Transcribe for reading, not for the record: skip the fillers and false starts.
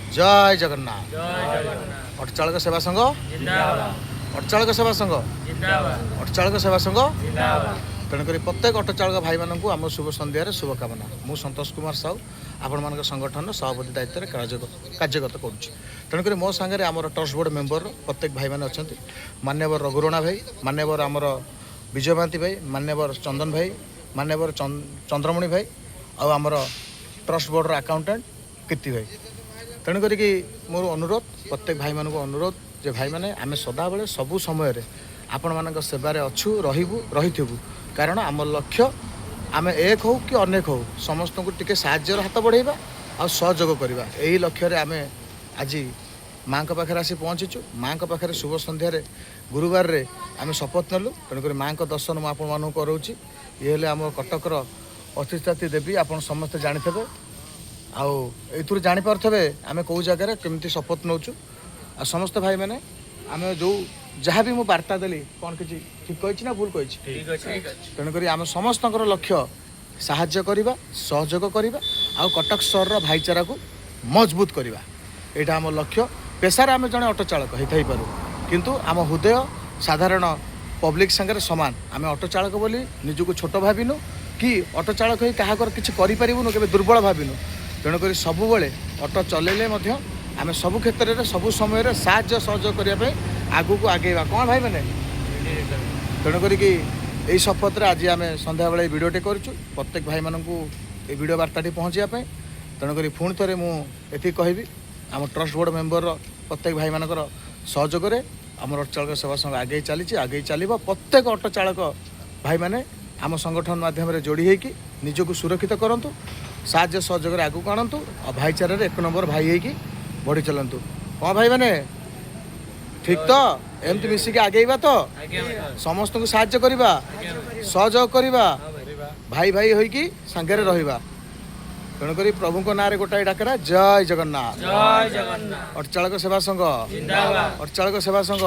जय जगन्नाथ। अटचालक सेवा संघ अटचालक सेवा संघ अटचालक सेवा संघ तेणुक प्रत्येक अटोचालक भाई मानक आम शुभ संध्यार शुभकामना। मु संतोष कुमार साहू आपण मान संगठन सभापति दायित्व कार्यगत करुच्ची। तेणुक मो सांगे आम ट्रस्ट बोर्ड मेंबर प्रत्येक भाई मैंने अच्छा मान्यवर रघुरणा भाई, मान्यवर आमर विजय महांती भाई, मान्यवर चंदन भाई, मान्यवर चंद्रमणि भाई आमर ट्रस्ट बोर्ड अकाउंटेंट कीर्ति भाई। तेणुक मोर अनुरोध प्रत्येक भाई मानक अनुरोध जे भाई मैंने आम सदा बेले सबू समय आपण मान सेवार अच्छु रही कारण आम लक्ष्य आम एक हो कि अनेक हो समस्त को टिके साहाय्यर हाथ बढ़ेगा और सहयोग करवा यही लक्ष्य आम आज माँ पाखे आसी पहुँचीचु। माँ पाखे शुभ संध्यार गुरुवार रे आम शपथ नेलु। तेणुक माँ दर्शन मुझे कराऊँगी। ये आम कटकर अधिष्ठात्री देवी आप समस्ते जाथे आउ जापारे आम कौ जगार केमती शपथ नौचु आ समस्त भाई मैंने आम जो जहाँ भी मु वार्ता देली कौन किसी ठीक कही ना भूल कही तेणुक आम समस्त लक्ष्य साहाय्य करवा सहयोग करवा आउ कटक सहर भाईचारा को मजबूत करवा यहाँ आम लक्ष्य। पेशार आम जड़े ऑटो चालक होता पारू किंतु आम हृदय साधारण पब्लिक संगे सामान। आम ऑटो चालक बोली निजको छोट भाविनु कि ऑटो चालक हो क्या किसी करूँ के दुर्बल भाविनु। तेणुक सबुबले ऑटो चलैले आम सबु क्षेत्र में सबु समय साहाय्य सहयोग करने आगू को आगेवा कौन भाई मैंने। तेणुक यही शपथ आज आम संध्या बेले भिडियोटे करूँ प्रत्येक भाई मानक ये भिडियो वार्ताटी पहुँचापी। तेणुक पुणी थे मुझे कहबी आम ट्रस्ट बोर्ड मेंबर प्रत्येक भाई मानकर सहयोग आम अटचालक सेवा संघ आगे चलो। प्रत्येक ऑटो चालक भाई मैंने आम संगठन माध्यम जोड़ी होगी निजक सुरक्षित करूँ साहाय्य सहयोग आगू आणतु और भाईचारे एक नंबर भाई होगी बढ़ी चलतु कौन भाई मैंने ठीक तो एमती मिसिक आगेवा तो समस्त को साहाय्य करवा सहयोग करवा भाई भाई होगी सांगे रहा। तेणुक प्रभु को नारे गोटाए डाकरा जय जगन्नाथ। अटचालक सेवा संघ अटचालक सेवा संघ।